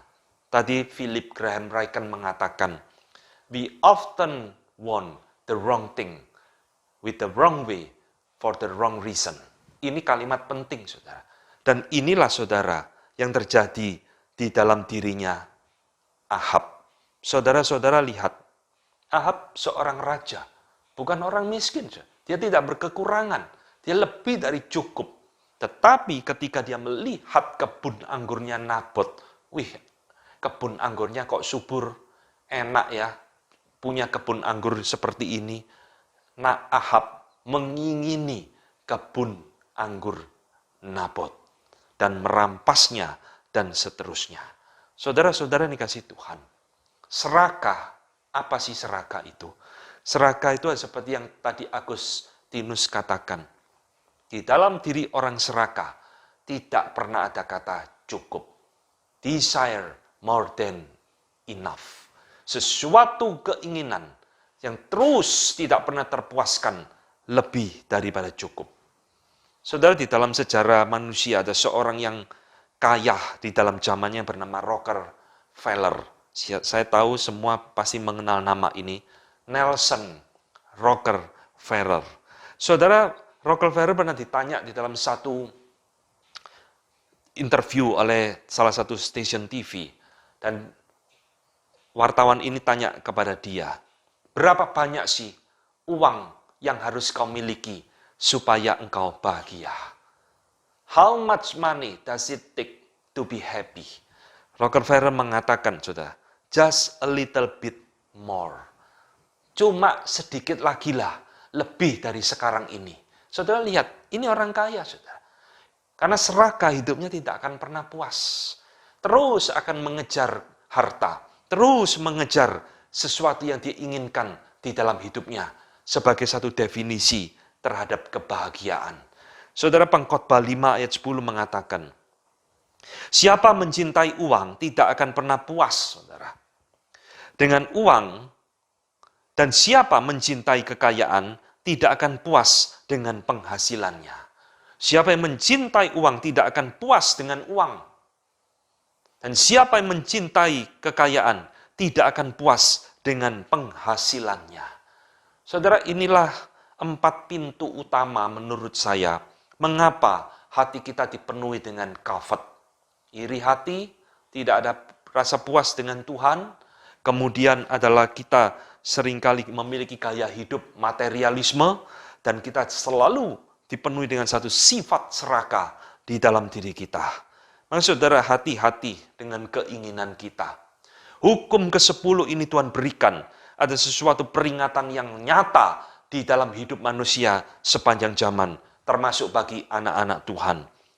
Tadi Philip Graham Ryken mengatakan, we often want the wrong thing with the wrong way for the wrong reason. Ini kalimat penting, saudara. Dan inilah, saudara, yang terjadi di dalam dirinya Ahab. Saudara-saudara lihat, Ahab seorang raja, bukan orang miskin. Dia tidak berkekurangan, dia lebih dari cukup. Tetapi ketika dia melihat kebun anggurnya Nabot, wih, kebun anggurnya kok subur, enak ya, punya kebun anggur seperti ini. Nah, Ahab mengingini kebun anggur Nabot dan merampasnya dan seterusnya. Saudara-saudara yang dikasihi Tuhan, serakah, apa sih serakah itu? Serakah itu seperti yang tadi Agustinus katakan. Di dalam diri orang serakah tidak pernah ada kata cukup. Desire more than enough. Sesuatu keinginan yang terus tidak pernah terpuaskan lebih daripada cukup. Saudara, di dalam sejarah manusia ada seorang yang kaya di dalam zamannya bernama Rockefeller. Saya tahu semua pasti mengenal nama ini. Nelson Rockefeller. Saudara, Rockefeller pernah ditanya di dalam satu interview oleh salah satu stasiun TV. Dan wartawan ini tanya kepada dia, berapa banyak sih uang yang harus kau miliki supaya engkau bahagia? How much money does it take to be happy? Rockefeller mengatakan, saudara, just a little bit more. Cuma sedikit lagi lah, lebih dari sekarang ini. Saudara lihat, ini orang kaya, saudara. Karena serakah hidupnya tidak akan pernah puas. Terus akan mengejar harta. Terus mengejar sesuatu yang diinginkan di dalam hidupnya. sebagai satu definisi terhadap kebahagiaan. Saudara, Pengkhotbah 5 ayat 10 mengatakan, siapa mencintai uang tidak akan pernah puas, saudara, dengan uang, dan siapa mencintai kekayaan tidak akan puas dengan penghasilannya. Siapa yang mencintai uang tidak akan puas dengan uang. Dan siapa yang mencintai kekayaan tidak akan puas dengan penghasilannya. Saudara, inilah 4 pintu utama menurut saya mengapa hati kita dipenuhi dengan kafet. Iri hati, tidak ada rasa puas dengan Tuhan. Kemudian adalah kita seringkali memiliki gaya hidup materialisme, dan kita selalu dipenuhi dengan satu sifat serakah di dalam diri kita. Maka saudara, hati-hati dengan keinginan kita. Hukum ke-10 ini Tuhan berikan, ada sesuatu peringatan yang nyata di dalam hidup manusia sepanjang zaman, termasuk bagi anak-anak Tuhan.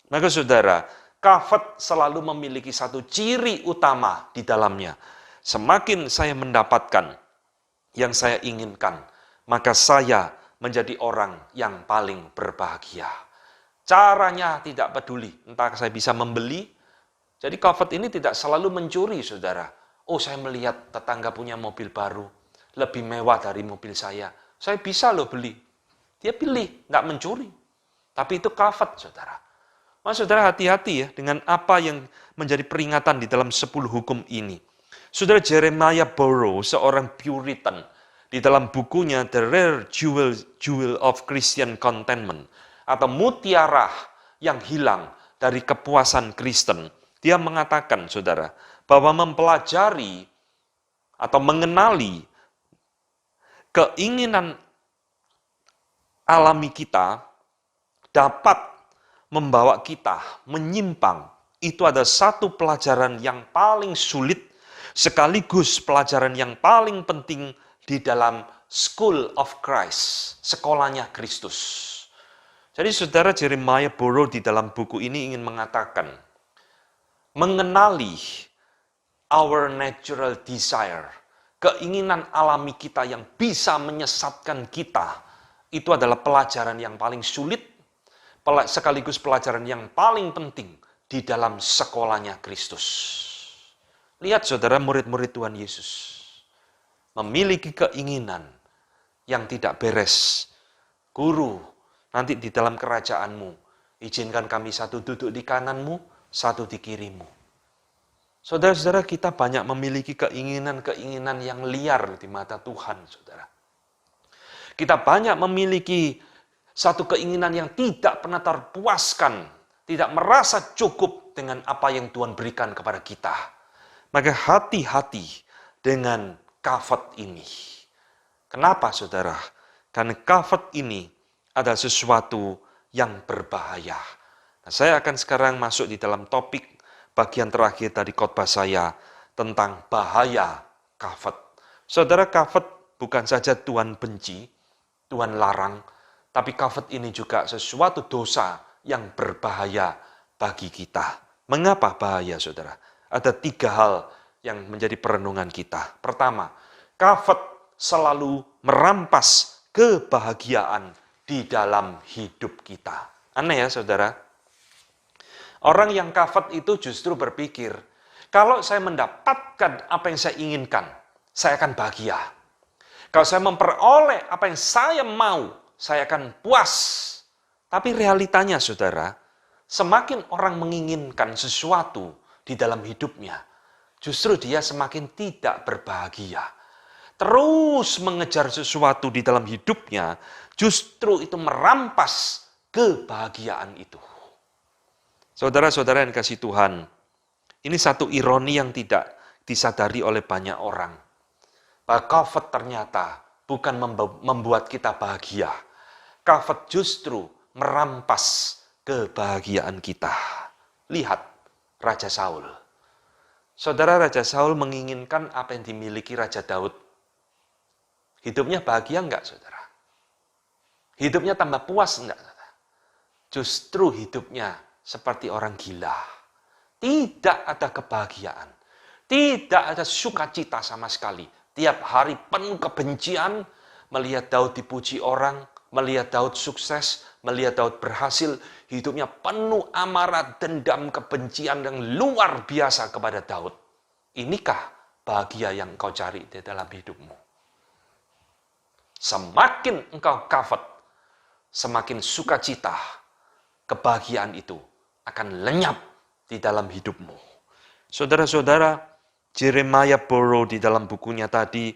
Maka saudara, kafet selalu memiliki satu ciri utama di dalamnya. Semakin saya mendapatkan yang saya inginkan, maka saya menjadi orang yang paling berbahagia. Caranya tidak peduli, entah saya bisa membeli. Jadi kafet ini tidak selalu mencuri, saudara. Oh, saya melihat tetangga punya mobil baru, lebih mewah dari mobil saya bisa loh beli. Dia pilih, nggak mencuri. Tapi itu kafet, saudara. Mas saudara, hati-hati ya dengan apa yang menjadi peringatan di dalam 10 hukum ini. Saudara, Jeremiah Burroughs, seorang Puritan, di dalam bukunya The Rare Jewel of Christian Contentment, atau mutiara yang hilang dari kepuasan Kristen, dia mengatakan, saudara, bahwa mempelajari atau mengenali keinginan alami kita dapat membawa kita menyimpang. Itu ada satu pelajaran yang paling sulit, sekaligus pelajaran yang paling penting di dalam School of Christ, sekolahnya Kristus. Jadi saudara, Jeremiah Burroughs di dalam buku ini ingin mengatakan, mengenali our natural desire, keinginan alami kita yang bisa menyesatkan kita, itu adalah pelajaran yang paling sulit, sekaligus pelajaran yang paling penting di dalam sekolahnya Kristus. Lihat saudara, murid-murid Tuhan Yesus memiliki keinginan yang tidak beres. Guru, nanti di dalam kerajaanmu, izinkan kami satu duduk di kananmu, satu di kirimu. Saudara-saudara, kita banyak memiliki keinginan-keinginan yang liar di mata Tuhan, saudara. Kita banyak memiliki satu keinginan yang tidak pernah terpuaskan, tidak merasa cukup dengan apa yang Tuhan berikan kepada kita. Maka hati-hati dengan kafet ini. Kenapa, saudara? Karena kafet ini adalah sesuatu yang berbahaya. Nah, saya akan sekarang masuk di dalam topik bagian terakhir dari khotbah saya tentang bahaya kafet. Saudara, kafet bukan saja Tuhan benci, Tuhan larang, tapi kafet ini juga sesuatu dosa yang berbahaya bagi kita. Mengapa bahaya, saudara? Ada 3 hal yang menjadi perenungan kita. Pertama, kafet selalu merampas kebahagiaan di dalam hidup kita. Aneh ya, saudara? Orang yang kafet itu justru berpikir, kalau saya mendapatkan apa yang saya inginkan, saya akan bahagia. Kalau saya memperoleh apa yang saya mau, saya akan puas. Tapi realitanya, saudara, semakin orang menginginkan sesuatu di dalam hidupnya, justru dia semakin tidak berbahagia. Terus mengejar sesuatu di dalam hidupnya, justru itu merampas kebahagiaan itu. Saudara-saudara yang kasih Tuhan, ini satu ironi yang tidak disadari oleh banyak orang. Bahwa kafet ternyata bukan membuat kita bahagia. Kafet justru merampas kebahagiaan kita. Lihat Raja Saul. Saudara, Raja Saul menginginkan apa yang dimiliki Raja Daud. Hidupnya bahagia enggak, saudara? Hidupnya tambah puas enggak, saudara? Justru hidupnya seperti orang gila. Tidak ada kebahagiaan. Tidak ada sukacita sama sekali. Tiap hari penuh kebencian, melihat Daud dipuji orang, melihat Daud sukses, melihat Daud berhasil, hidupnya penuh amarah, dendam, kebencian yang luar biasa kepada Daud. Inikah bahagia yang engkau cari di dalam hidupmu? Semakin engkau covet, semakin sukacita, kebahagiaan itu akan lenyap di dalam hidupmu. Saudara-saudara, Jeremiah Burrow di dalam bukunya tadi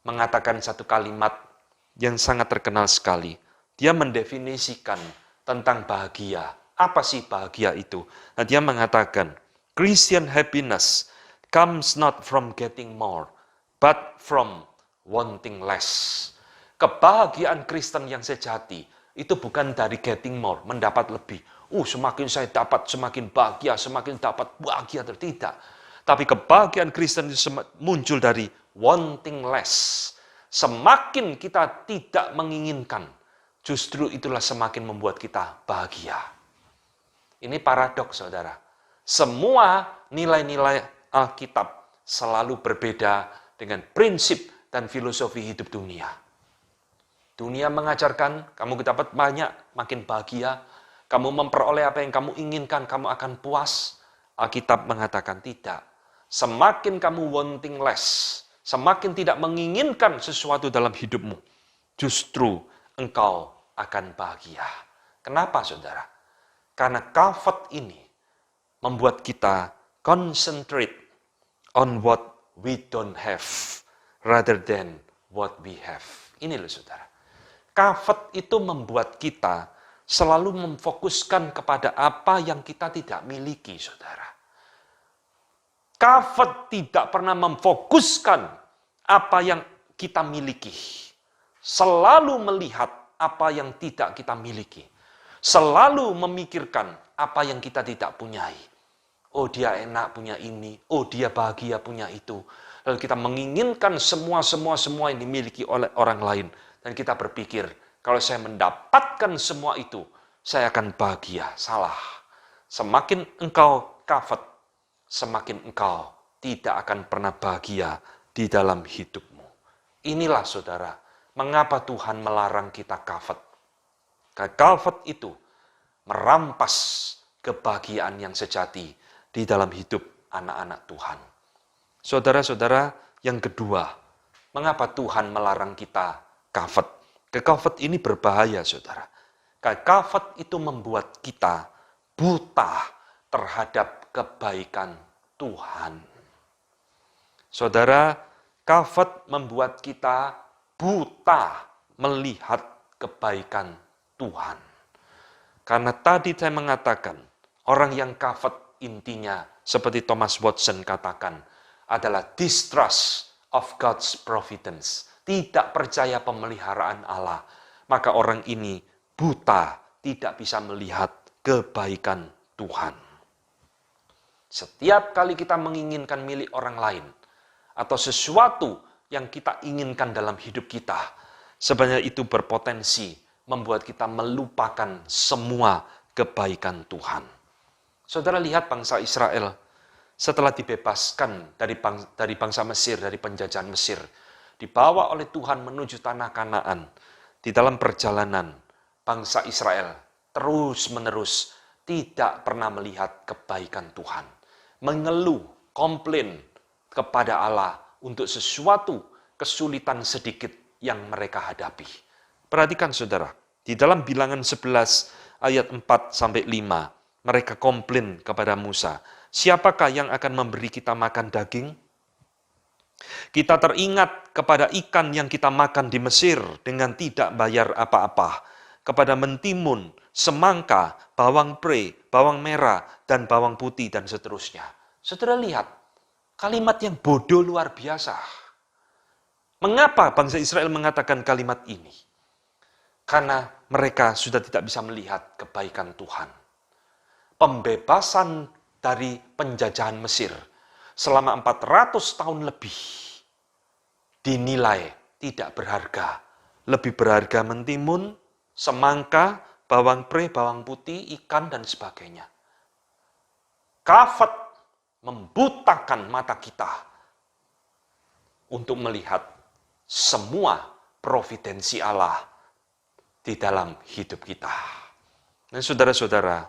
mengatakan satu kalimat yang sangat terkenal sekali. Dia mendefinisikan tentang bahagia. Apa sih bahagia itu? Nah, dia mengatakan, Christian happiness comes not from getting more, but from wanting less. Kebahagiaan Kristen yang sejati itu bukan dari getting more, mendapat lebih. Semakin saya dapat, semakin bahagia, semakin dapat bahagia. Tidak. Tapi kebahagiaan Kristen itu muncul dari wanting less. Semakin kita tidak menginginkan, justru itulah semakin membuat kita bahagia. Ini paradoks, saudara. Semua nilai-nilai Alkitab selalu berbeda dengan prinsip dan filosofi hidup dunia. Dunia mengajarkan kamu dapat banyak, makin bahagia. Kamu memperoleh apa yang kamu inginkan, kamu akan puas. Alkitab mengatakan tidak. Semakin kamu wanting less, semakin tidak menginginkan sesuatu dalam hidupmu, justru engkau akan bahagia. Kenapa, saudara? Karena covet ini membuat kita concentrate on what we don't have, rather than what we have. Ini loh, saudara. Covet itu membuat kita selalu memfokuskan kepada apa yang kita tidak miliki, saudara. Covet tidak pernah memfokuskan apa yang kita miliki. Selalu melihat apa yang tidak kita miliki. Selalu memikirkan apa yang kita tidak punyai. Oh, dia enak punya ini. Oh, dia bahagia punya itu. Lalu kita menginginkan semua yang dimiliki oleh orang lain. Dan kita berpikir, kalau saya mendapatkan semua itu, saya akan bahagia. Salah. Semakin engkau covet, semakin engkau tidak akan pernah bahagia di dalam hidupmu. Inilah, saudara, mengapa Tuhan melarang kita covet. Karena covet itu merampas kebahagiaan yang sejati di dalam hidup anak-anak Tuhan. Saudara-saudara, yang kedua, mengapa Tuhan melarang kita covet? Covet ini berbahaya, saudara. Karena covet itu membuat kita buta terhadap kebaikan Tuhan. Saudara, covet membuat kita buta melihat kebaikan Tuhan. Karena tadi saya mengatakan, orang yang covet intinya, seperti Thomas Watson katakan, adalah distrust of God's providence. Tidak percaya pemeliharaan Allah. Maka orang ini buta, tidak bisa melihat kebaikan Tuhan. Setiap kali kita menginginkan milik orang lain, atau sesuatu yang kita inginkan dalam hidup kita, sebenarnya itu berpotensi membuat kita melupakan semua kebaikan Tuhan. Saudara lihat bangsa Israel, setelah dibebaskan dari bangsa Mesir, dari penjajahan Mesir, dibawa oleh Tuhan menuju tanah Kanaan. Di dalam perjalanan, bangsa Israel terus-menerus tidak pernah melihat kebaikan Tuhan. Mengeluh, komplain kepada Allah untuk sesuatu kesulitan sedikit yang mereka hadapi. Perhatikan, saudara, di dalam Bilangan 11 ayat 4-5, mereka komplain kepada Musa, siapakah yang akan memberi kita makan daging? Kita teringat kepada ikan yang kita makan di Mesir dengan tidak bayar apa-apa, kepada mentimun, semangka, bawang pre, bawang merah, dan bawang putih, dan seterusnya. Saudara lihat, kalimat yang bodoh luar biasa. Mengapa bangsa Israel mengatakan kalimat ini? Karena mereka sudah tidak bisa melihat kebaikan Tuhan. Pembebasan dari penjajahan Mesir selama 400 tahun lebih dinilai tidak berharga. Lebih berharga mentimun, semangka, bawang pre, bawang putih, ikan, dan sebagainya. Covet membutakan mata kita untuk melihat semua providensi Allah di dalam hidup kita. Dan saudara-saudara,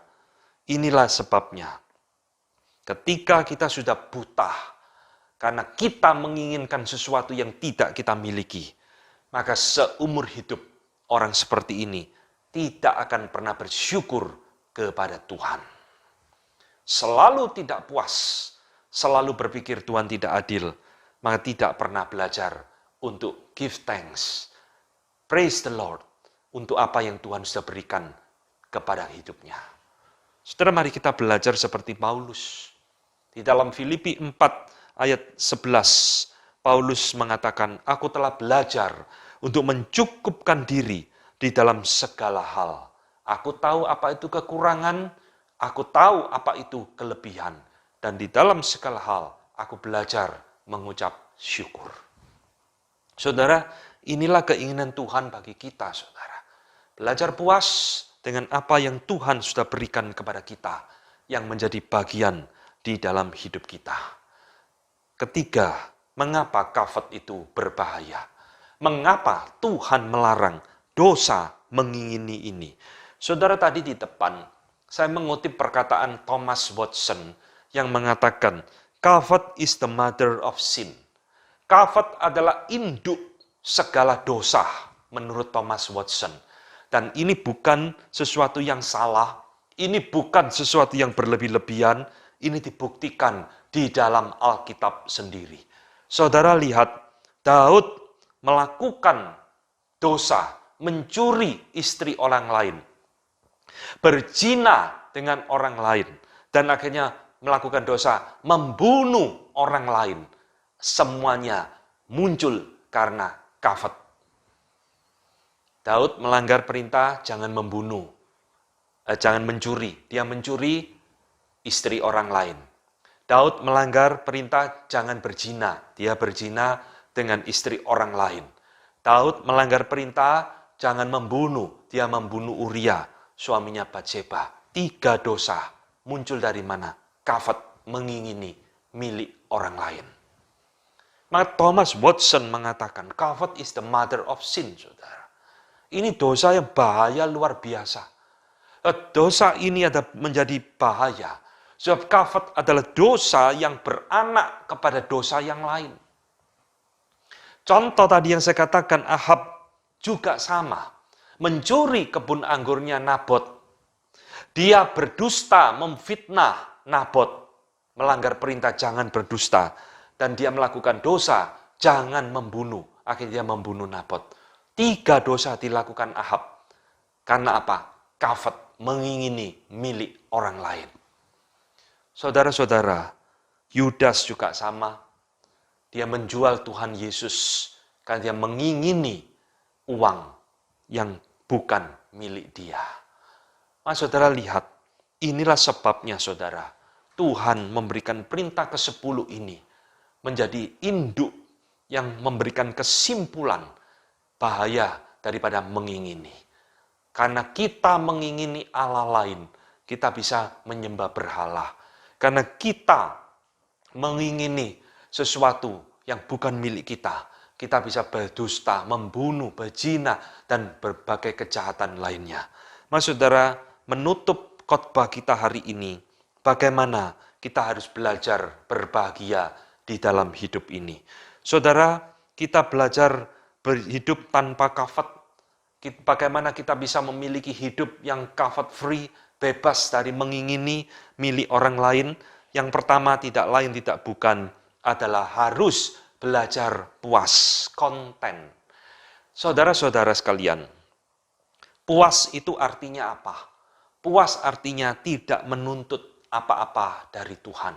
inilah sebabnya ketika kita sudah buta, karena kita menginginkan sesuatu yang tidak kita miliki, maka seumur hidup orang seperti ini tidak akan pernah bersyukur kepada Tuhan. Selalu tidak puas, selalu berpikir Tuhan tidak adil, maka tidak pernah belajar untuk give thanks, praise the Lord, untuk apa yang Tuhan sudah berikan kepada hidupnya. Saudara, mari kita belajar seperti Paulus. Di dalam Filipi 4 ayat 11, Paulus mengatakan, aku telah belajar untuk mencukupkan diri di dalam segala hal. Aku tahu apa itu kekurangan, aku tahu apa itu kelebihan. Dan di dalam segala hal, aku belajar mengucap syukur. Saudara, inilah keinginan Tuhan bagi kita, saudara. Belajar puas dengan apa yang Tuhan sudah berikan kepada kita, yang menjadi bagian di dalam hidup kita. Ketiga, mengapa kafat itu berbahaya? Mengapa Tuhan melarang dosa mengingini ini? Saudara, tadi di depan, saya mengutip perkataan Thomas Watson yang mengatakan, kafat is the mother of sin. Kafat adalah induk segala dosa, menurut Thomas Watson. Dan ini bukan sesuatu yang salah, ini bukan sesuatu yang berlebih-lebihan, ini dibuktikan di dalam Alkitab sendiri. Saudara lihat, Daud melakukan dosa, mencuri istri orang lain, berzina dengan orang lain, dan akhirnya melakukan dosa, membunuh orang lain. Semuanya muncul karena kafat. Daud melanggar perintah jangan membunuh, jangan mencuri. Dia mencuri istri orang lain. Daud melanggar perintah jangan berzina. Dia berzina dengan istri orang lain. Daud melanggar perintah jangan membunuh. Dia membunuh Uria, suaminya Batseba. 3 dosa muncul dari mana? Kafat, mengingini milik orang lain. Maka Thomas Watson mengatakan, kafat is the mother of sin, saudara. Ini dosa yang bahaya luar biasa. Dosa ini ada menjadi bahaya. Sebab kafat adalah dosa yang beranak kepada dosa yang lain. Contoh tadi yang saya katakan, Ahab juga sama. Mencuri kebun anggurnya Nabot. Dia berdusta, memfitnah Nabot. Melanggar perintah jangan berdusta. Dan dia melakukan dosa, jangan membunuh. Akhirnya dia membunuh Nabot. 3 dosa dilakukan Ahab. Karena apa? Kafat, mengingini milik orang lain. Saudara-saudara, Yudas juga sama. Dia menjual Tuhan Yesus karena dia mengingini uang yang bukan milik dia. Nah, saudara lihat, inilah sebabnya saudara, Tuhan memberikan perintah ke-10 ini menjadi induk yang memberikan kesimpulan bahaya daripada mengingini. Karena kita mengingini Allah lain, kita bisa menyembah berhala. Karena kita mengingini sesuatu yang bukan milik kita, kita bisa berdusta, membunuh, berzina, dan berbagai kejahatan lainnya. Mas saudara, menutup khotbah kita hari ini, bagaimana kita harus belajar berbahagia di dalam hidup ini. Saudara, kita belajar berhidup tanpa kafat. Bagaimana kita bisa memiliki hidup yang kafat free, bebas dari mengingini milik orang lain. Yang pertama tidak lain tidak bukan adalah harus belajar puas, konten. Saudara-saudara sekalian, puas itu artinya apa? Puas artinya tidak menuntut apa-apa dari Tuhan.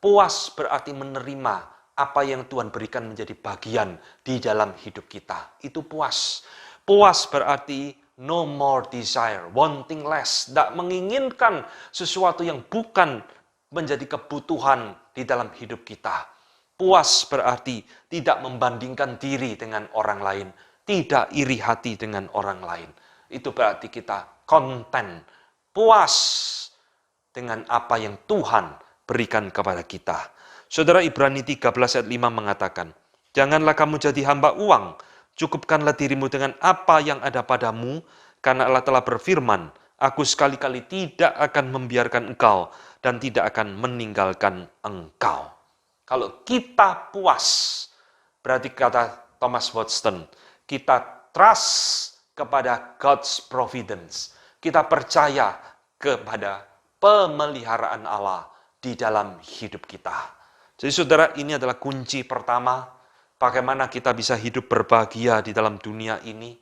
Puas berarti menerima apa yang Tuhan berikan menjadi bagian di dalam hidup kita. Itu puas. Puas berarti no more desire, wanting less. Tidak menginginkan sesuatu yang bukan menjadi kebutuhan di dalam hidup kita. Puas berarti tidak membandingkan diri dengan orang lain. Tidak iri hati dengan orang lain. Itu berarti kita konten, puas dengan apa yang Tuhan berikan kepada kita. Saudara, Ibrani 13 ayat 5 mengatakan, janganlah kamu jadi hamba uang, Cukupkanlah dirimu dengan apa yang ada padamu, karena Allah telah berfirman, Aku sekali-kali tidak akan membiarkan engkau dan tidak akan meninggalkan engkau. Kalau kita puas, berarti kata Thomas Watson, kita trust kepada God's providence. Kita percaya kepada pemeliharaan Allah di dalam hidup kita. Jadi saudara, ini adalah kunci pertama bagaimana kita bisa hidup berbahagia di dalam dunia ini.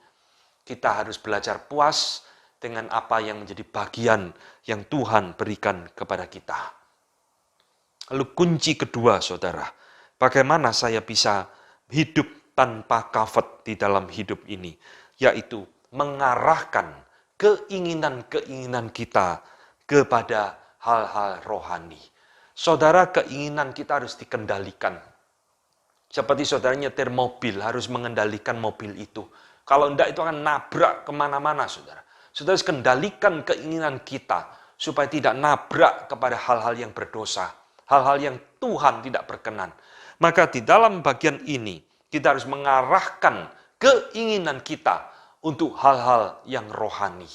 Kita harus belajar puas dengan apa yang menjadi bagian yang Tuhan berikan kepada kita. Lalu kunci kedua, saudara, bagaimana saya bisa hidup tanpa kafat di dalam hidup ini, yaitu mengarahkan keinginan-keinginan kita kepada hal-hal rohani. Saudara, keinginan kita harus dikendalikan. Seperti saudara nyetir mobil, harus mengendalikan mobil itu. Kalau enggak, itu akan nabrak kemana-mana, saudara. Saudara harus kendalikan keinginan kita, supaya tidak nabrak kepada hal-hal yang berdosa, hal-hal yang Tuhan tidak berkenan. Maka di dalam bagian ini, kita harus mengarahkan keinginan kita untuk hal-hal yang rohani.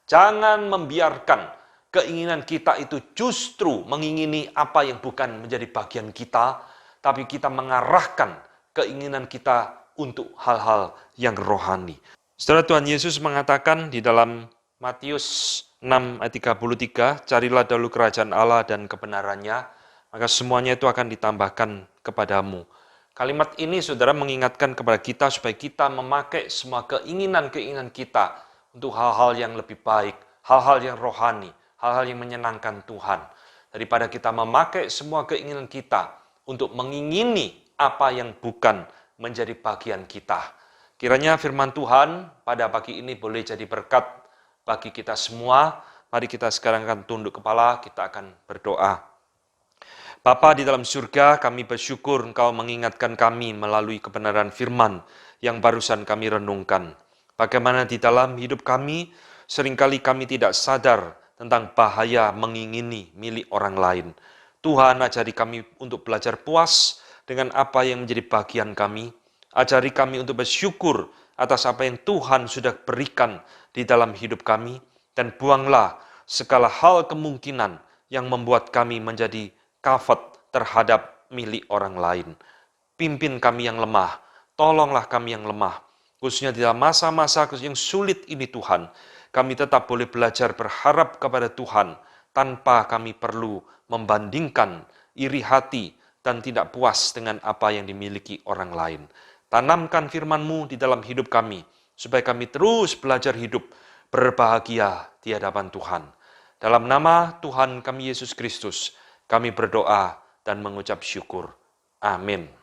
Jangan membiarkan keinginan kita itu justru mengingini apa yang bukan menjadi bagian kita, tapi kita mengarahkan keinginan kita untuk hal-hal yang rohani. Saudara, Tuhan Yesus mengatakan di dalam Matius 6 ayat 33, carilah dahulu kerajaan Allah dan kebenarannya, maka semuanya itu akan ditambahkan kepadamu. Kalimat ini, saudara, mengingatkan kepada kita supaya kita memakai semua keinginan-keinginan kita untuk hal-hal yang lebih baik, hal-hal yang rohani, hal-hal yang menyenangkan Tuhan. Daripada kita memakai semua keinginan kita untuk mengingini apa yang bukan menjadi bagian kita. Kiranya firman Tuhan pada pagi ini boleh jadi berkat bagi kita semua. Mari kita sekarang akan tunduk kepala, kita akan berdoa. Bapa di dalam surga, kami bersyukur Engkau mengingatkan kami melalui kebenaran firman yang barusan kami renungkan. Bagaimana di dalam hidup kami, seringkali kami tidak sadar tentang bahaya mengingini milik orang lain. Tuhan, ajari kami untuk belajar puas dengan apa yang menjadi bagian kami. Ajari kami untuk bersyukur atas apa yang Tuhan sudah berikan di dalam hidup kami. Dan buanglah segala hal kemungkinan yang membuat kami menjadi kafat terhadap milik orang lain. Pimpin kami yang lemah, tolonglah kami yang lemah. Khususnya di dalam masa-masa yang sulit ini Tuhan, kami tetap boleh belajar berharap kepada Tuhan tanpa kami perlu membandingkan iri hati dan tidak puas dengan apa yang dimiliki orang lain. Tanamkan firman-Mu di dalam hidup kami, supaya kami terus belajar hidup berbahagia di hadapan Tuhan. Dalam nama Tuhan kami Yesus Kristus, kami berdoa dan mengucap syukur. Amin.